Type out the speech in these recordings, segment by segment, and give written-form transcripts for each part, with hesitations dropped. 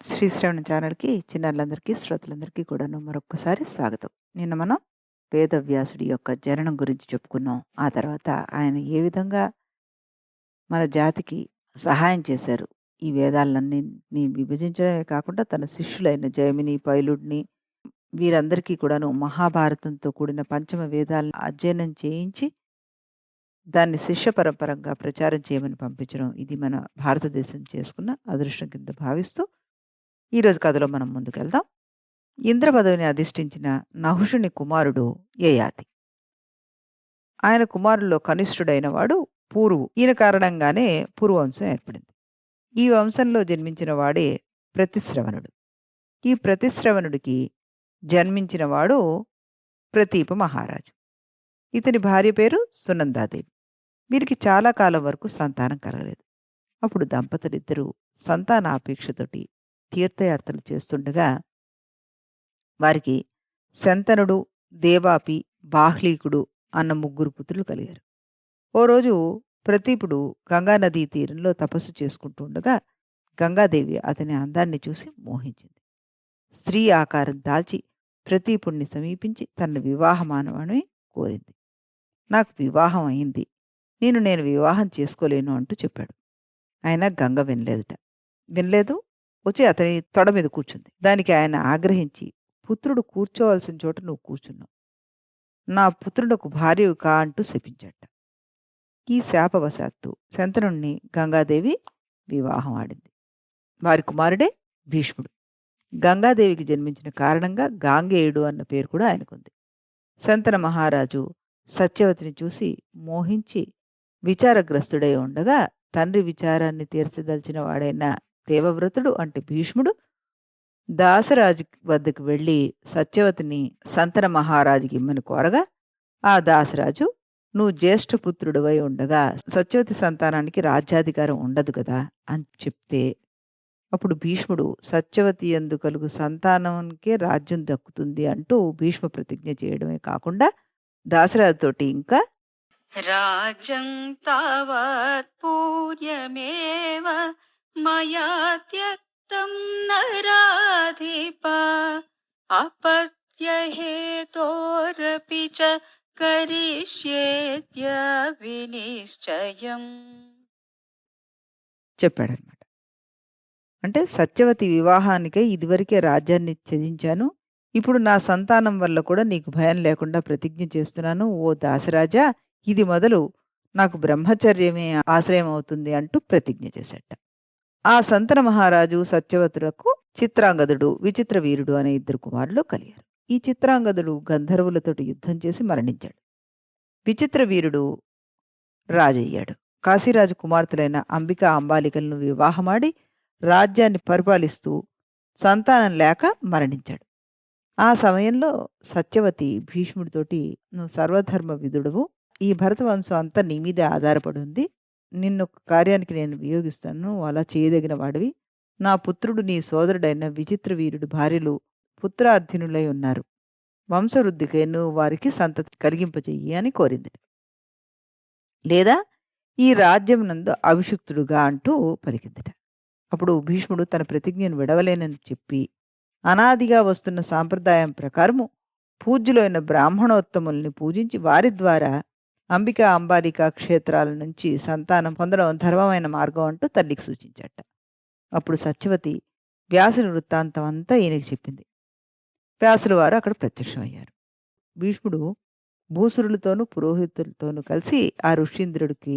శ్రీశ్రవణ ఛానల్‌కి చిన్నారులందరికీ, శ్రోతలందరికీ కూడాను మరొక్కసారి స్వాగతం. నిన్న మనం వేదవ్యాసుడి యొక్క జననం గురించి చెప్పుకున్నాం. ఆ తర్వాత ఆయన ఏ విధంగా మన జాతికి సహాయం చేశారు. ఈ వేదాలన్నిటిని విభజించడమే కాకుండా తన శిష్యులైన జైమిని, పైలుడిని వీరందరికీ కూడాను మహాభారతంతో కూడిన పంచమ వేదాలను అధ్యయనం చేయించి దాన్ని శిష్య పరంపరంగా ప్రచారం చేయమని పంపించడం. ఇది మన భారతదేశం చేసుకున్న అదృష్టం కింద భావిస్తూ ఈరోజు కథలో మనం ముందుకెళ్దాం. ఇంద్ర పదవిని అధిష్ఠించిన నహుషుని కుమారుడు యయాతి. ఆయన కుమారుల్లో కనిష్ఠుడైన వాడు పూరువు. ఈయన కారణంగానే పురువంశం ఏర్పడింది. ఈ వంశంలో జన్మించిన వాడే ప్రతిశ్రవణుడు. ఈ ప్రతిశ్రవణుడికి జన్మించిన వాడు ప్రతీప మహారాజు. ఇతని భార్య పేరు సునందాదేవి. వీరికి చాలా కాలం వరకు సంతానం కలగలేదు. అప్పుడు దంపతులిద్దరూ సంతానాపేక్షతోటి తీర్థయాత్రలు చేస్తుండగా వారికి శంతనుడు, దేవాపి, బాహ్లీకుడు అన్న ముగ్గురు పుత్రులు కలిగారు. ఓ రోజు ప్రతీపుడు గంగానదీ తీరంలో తపస్సు చేసుకుంటూ ఉండగా గంగాదేవి అతని అందాన్ని చూసి మోహించింది. స్త్రీ ఆకారం దాల్చి ప్రతీపుణ్ణి సమీపించి తన వివాహమానమని కోరింది. నాకు వివాహం అయింది. నేను వివాహం చేసుకోలేను అంటూ చెప్పాడు. అయినా గంగ వినలేదుట. వినలేదు. వచ్చి అతని తొడ మీద కూర్చుంది. దానికి ఆయన ఆగ్రహించి, పుత్రుడు కూర్చోవలసిన చోట నువ్వు కూర్చున్నావు. నా పుత్రుడకు భార్యవు కా అంటూ శపించాట. ఈ శాపవశాత్తు శంతనుణ్ణి గంగాదేవి వివాహం ఆడింది. వారి కుమారుడే భీష్ముడు. గంగాదేవికి జన్మించిన కారణంగా గాంగేయుడు అన్న పేరు కూడా ఆయనకుంది. శంతన మహారాజు సత్యవతిని చూసి మోహించి విచారగ్రస్తుడై ఉండగా తండ్రి విచారాన్ని తీర్చదలిచిన వాడైన దేవవ్రతుడు అంటే భీష్ముడు దాసరాజు వద్దకు వెళ్ళి సత్యవతిని సంతన మహారాజుకి ఇమ్మని కోరగా ఆ దాసరాజు నువ్వు జ్యేష్ఠపుత్రుడివై ఉండగా సత్యవతి సంతానానికి రాజ్యాధికారం ఉండదు కదా అని చెప్తే అప్పుడు భీష్ముడు సత్యవతి యందు కలుగు సంతానానికే రాజ్యం దక్కుతుంది అంటూ భీష్మ ప్రతిజ్ఞ చేయడమే కాకుండా దాసరాజుతోటి ఇంకా రాజ్యం తావత్ పూర్యమేవ మయా త్యక్తం నరాధిప అపత్యహేతోరపి చ కరిష్యేత్య వినిశ్చయం. చెప్పాడనమాట. అంటే సత్యవతి వివాహానికై ఇదివరకే రాజ్యాన్ని త్యజించాను. ఇప్పుడు నా సంతానం వల్ల కూడా నీకు భయం లేకుండా ప్రతిజ్ఞ చేస్తున్నాను. ఓ దాసరాజా! ఇది మొదలు నాకు బ్రహ్మచర్యమే ఆశ్రయం అవుతుంది అంటూ ప్రతిజ్ఞ చేశాట. ఆ సంతన మహారాజు సత్యవతులకు చిత్రాంగదుడు, విచిత్ర వీరుడు అనే ఇద్దరు కుమారులు కలిగారు. ఈ చిత్రాంగదుడు గంధర్వులతోటి యుద్ధం చేసి మరణించాడు. విచిత్ర వీరుడు రాజయ్యాడు. కాశీరాజు కుమార్తెలైన అంబిక, అంబాలికలను వివాహమాడి రాజ్యాన్ని పరిపాలిస్తూ సంతానం లేక మరణించాడు. ఆ సమయంలో సత్యవతి భీష్ముడితోటి నువ్వు సర్వధర్మ విదుడవు. ఈ భరతవంశం అంతా నీ మీదే ఆధారపడి ఉంది. నిన్నొక కార్యానికి నేను వియోగిస్తాను. నువ్వు అలా చేయదగిన వాడివి. నా పుత్రుడు నీ సోదరుడైన విచిత్ర వీరుడి భార్యలు పుత్రార్థినులై ఉన్నారు. వంశవృద్ధికై నువ్వు వారికి సంతతి కలిగింపచెయ్యి అని కోరింది. లేదా ఈ రాజ్యమునందు అభిషిక్తుడుగా అంటూ పలికిందట. అప్పుడు భీష్ముడు తన ప్రతిజ్ఞను విడవలేనని చెప్పి అనాదిగా వస్తున్న సాంప్రదాయం ప్రకారము పూజ్యులైన బ్రాహ్మణోత్తముల్ని పూజించి వారి ద్వారా అంబిక, అంబాలిక క్షేత్రాల నుంచి సంతానం పొందడం ధర్మమైన మార్గం అంటూ తల్లికి సూచించాట. అప్పుడు సత్యవతి వ్యాసుని వృత్తాంతం అంతా ఈయనకి చెప్పింది. వ్యాసుల వారు అక్కడ ప్రత్యక్షమయ్యారు. భీష్ముడు భూసురులతోనూ పురోహితులతోనూ కలిసి ఆ ఋషీంద్రుడికి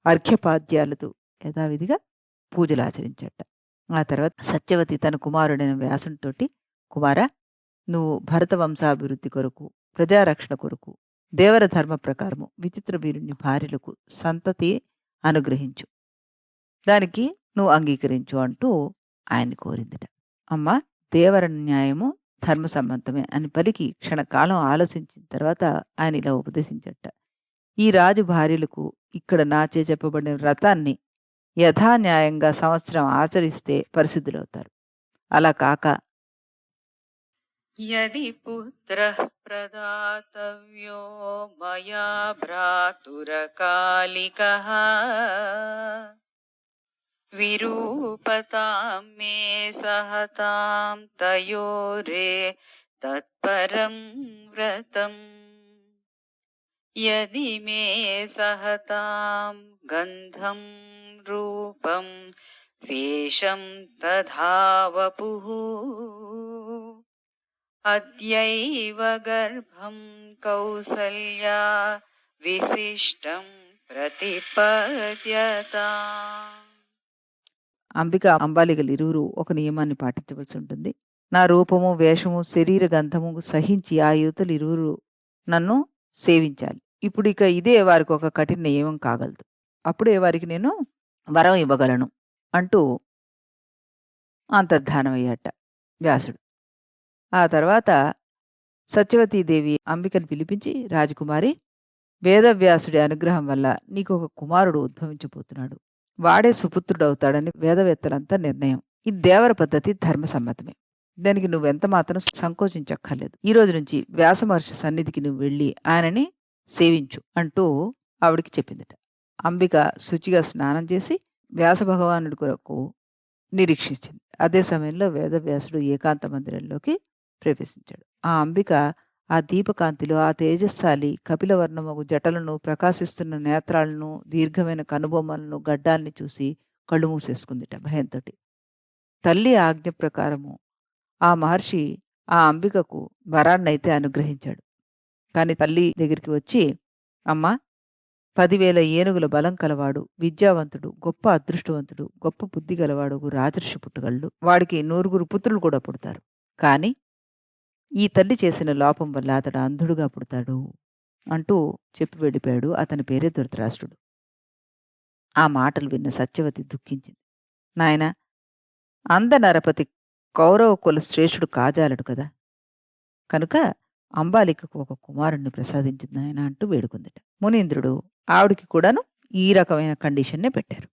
అర్ఘ్యపాద్యాలతో యథావిధిగా పూజలాచరించట. ఆ తర్వాత సత్యవతి తన కుమారుడైన వ్యాసునితోటి కుమారా నువ్వు భరత వంశాభివృద్ధి కొరకు ప్రజారక్షణ కొరకు దేవర ధర్మ ప్రకారము విచిత్ర వీరుని భార్యలకు సంతతి అనుగ్రహించు, దానికి నువ్వు అంగీకరించు అంటూ ఆయన్ని కోరిందిట. అమ్మ దేవర న్యాయము ధర్మ సమ్మతమే అని పలికి క్షణకాలం ఆలోచించిన తర్వాత ఆయన ఇలా ఉపదేశించట. ఈ రాజు భార్యలకు ఇక్కడ నాచే చెప్పబడిన వ్రతాన్ని యథాన్యాయంగా సంవత్సరం ఆచరిస్తే పరిశుద్ధులవుతారు. అలా కాక యది పుత్రః ప్రదాతవ్యో మయా భ్రాతురకాలికః विरूपतां मे सहतां तयोरे तत्परं व्रतम् यदि मे सहतां गन्धं रूपं वेषं तथा वपुः अद्यैव गर्भं कौसल्या विशिष्टं प्रतिपद्यताम् అంబిక, అంబాలికలు ఇరువురు ఒక నియమాన్ని పాటించవలసి ఉంటుంది. నా రూపము, వేషము, శరీర గంధము సహించి ఆ యువతులు ఇరువురు నన్ను సేవించాలి. ఇప్పుడిక ఇదే వారికి ఒక కఠిన నియమం కాగలదు. అప్పుడే వారికి నేను వరం ఇవ్వగలను అంటూ అంతర్ధానమయ్యాట వ్యాసుడు. ఆ తర్వాత సత్యవతీదేవి అంబికను పిలిపించి, రాజకుమారి, వేదవ్యాసుడి అనుగ్రహం వల్ల నీకొక కుమారుడు ఉద్భవించబోతున్నాడు. వాడే సుపుత్రుడవుతాడని వేదవేత్తలంతా నిర్ణయం. ఇది దేవర పద్ధతి, ధర్మసమ్మతమే. దానికి నువ్వెంత మాత్రం సంకోచించక్కర్లేదు. ఈ రోజు నుంచి వ్యాస మహర్షి సన్నిధికి నువ్వు వెళ్ళి ఆయనని సేవించు అంటూ ఆవిడికి చెప్పిందట. అంబిక శుచిగా స్నానం చేసి వ్యాస భగవానుడి కొరకు నిరీక్షించింది. అదే సమయంలో వేదవ్యాసుడు ఏకాంత మందిరంలోకి ప్రవేశించాడు. ఆ అంబిక ఆ దీపకాంతిలో ఆ తేజస్సాలి కపిలవర్ణమగు జటలను, ప్రకాశిస్తున్న నేత్రాలను, దీర్ఘమైన కనుబొమ్మలను, గడ్డాల్ని చూసి కళ్ళు మూసేసుకుందిట భయంతోటి. తల్లి ఆజ్ఞ ప్రకారము ఆ మహర్షి ఆ అంబికకు వరాన్నైతే అనుగ్రహించాడు. కానీ తల్లి దగ్గరికి వచ్చి, అమ్మా, 10,000 ఏనుగుల బలం కలవాడు, విద్యావంతుడు, గొప్ప అదృష్టవంతుడు, గొప్ప బుద్ధి గలవాడు రాజర్షి పుట్టగలడు. వాడికి 9 పుత్రులు కూడా పుడతారు. కానీ ఈ తల్లి చేసిన లోపం వల్ల అతడు అంధుడుగా పుడతాడు అంటూ చెప్పి వెళ్ళిపోయాడు. అతని పేరే ధృతరాష్ట్రుడు. ఆ మాటలు విన్న సత్యవతి దుఃఖించింది. నాయనా, అంద నరపతి కౌరవ కుల శ్రేష్ఠుడు కాజాలడు కదా, కనుక అంబాలికకు ఒక కుమారుణ్ణి ప్రసాదించింది నాయన అంటూ వేడుకుందట. మునీంద్రుడు ఆవిడికి కూడాను ఈ రకమైన కండిషన్నే పెట్టారు.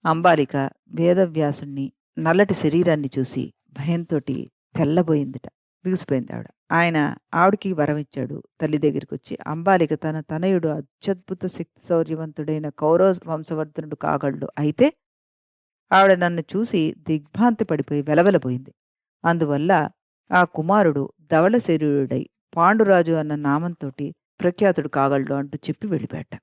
అంబాలిక వేదవ్యాసుణ్ణి నల్లటి శరీరాన్ని చూసి భయంతోటి తెల్లబోయిందిట. బిగుసిపోయింది ఆవిడ. ఆయన ఆవిడికి వరం ఇచ్చాడు. తల్లి దగ్గరికి వచ్చి, అంబాలిక తన తనయుడు అత్యద్భుత శక్తి శౌర్యవంతుడైన కౌరవ వంశవర్ధనుడు కాగలడు. అయితే ఆవిడ నన్ను చూసి దిగ్భ్రాంతి పడిపోయి వెలవెలబోయింది. అందువల్ల ఆ కుమారుడు ధవళ శరీరుడై పాండురాజు అన్న నామంతోటి ప్రఖ్యాతుడు కాగలడు అంటూ చెప్పి వెళ్ళిపోయాట.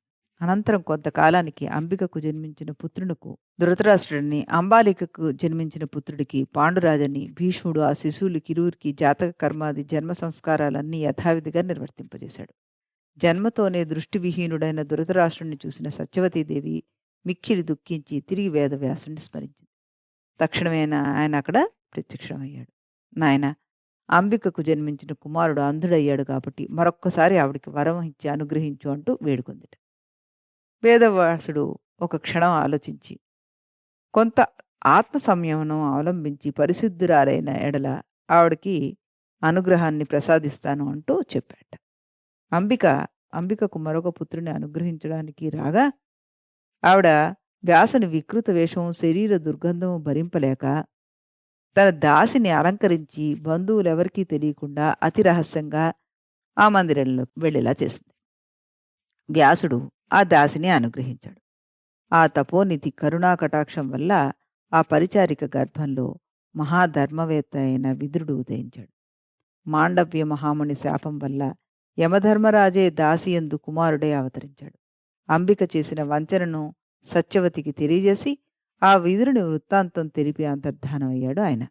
అనంతరం కొంతకాలానికి అంబికకు జన్మించిన పుత్రునకు ధృతరాష్ట్రుడిని, అంబాలికకు జన్మించిన పుత్రుడికి పాండురాజని భీష్ముడు ఆ శిశువులకి ఇరువురికి జాతక కర్మాది జన్మ సంస్కారాలన్నీ యథావిధిగా నిర్వర్తింపజేశాడు. జన్మతోనే దృష్టి విహీనుడైన ధృతరాష్ట్రుడిని చూసిన సత్యవతీదేవి మిక్కిలి దుఃఖించి తిరిగి వేదవ్యాసుని స్మరించింది. తక్షణమే ఆయన అక్కడ ప్రత్యక్షమయ్యాడు. నాయన, అంబికకు జన్మించిన కుమారుడు అంధుడయ్యాడు కాబట్టి మరొక్కసారి ఆవిడికి వరం ఇచ్చి అనుగ్రహించు అంటూ వేడుకుందిట. వేదవ్యాసుడు ఒక క్షణం ఆలోచించి కొంత ఆత్మ సంయమనం అవలంబించి పరిశుద్ధురాలైన ఎడల ఆవిడకి అనుగ్రహాన్ని ప్రసాదిస్తాను అంటూ చెప్పాట. అంబికకు మరొక పుత్రుని అనుగ్రహించడానికి రాగా ఆవిడ వ్యాసుని వికృత వేషము, శరీర దుర్గంధము భరింపలేక తన దాసిని అలంకరించి బంధువులెవరికీ తెలియకుండా అతి రహస్యంగా ఆ మందిరంలో వెళ్ళేలా చేసింది. వ్యాసుడు ఆ దాసిని అనుగ్రహించాడు. ఆ తపోనిధి కరుణా కటాక్షం వల్ల ఆ పరిచారిక గర్భంలో మహాధర్మవేత్త అయిన విదురుడు ఉదయించాడు. మాండవ్య మహాముని శాపం వల్ల యమధర్మరాజే దాసియందు కుమారుడే అవతరించాడు. అంబిక చేసిన వంచనను సత్యవతికి తెలియజేసి ఆ విదురుని వృత్తాంతం తెలిపి అంతర్ధానమయ్యాడు ఆయన.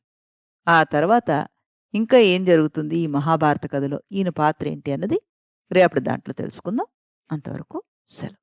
ఆ తర్వాత ఇంకా ఏం జరుగుతుంది ఈ మహాభారత కథలో, ఈయన పాత్ర ఏంటి అన్నది రేపటి దాంట్లో తెలుసుకుందాం. అంతవరకు సెలవు.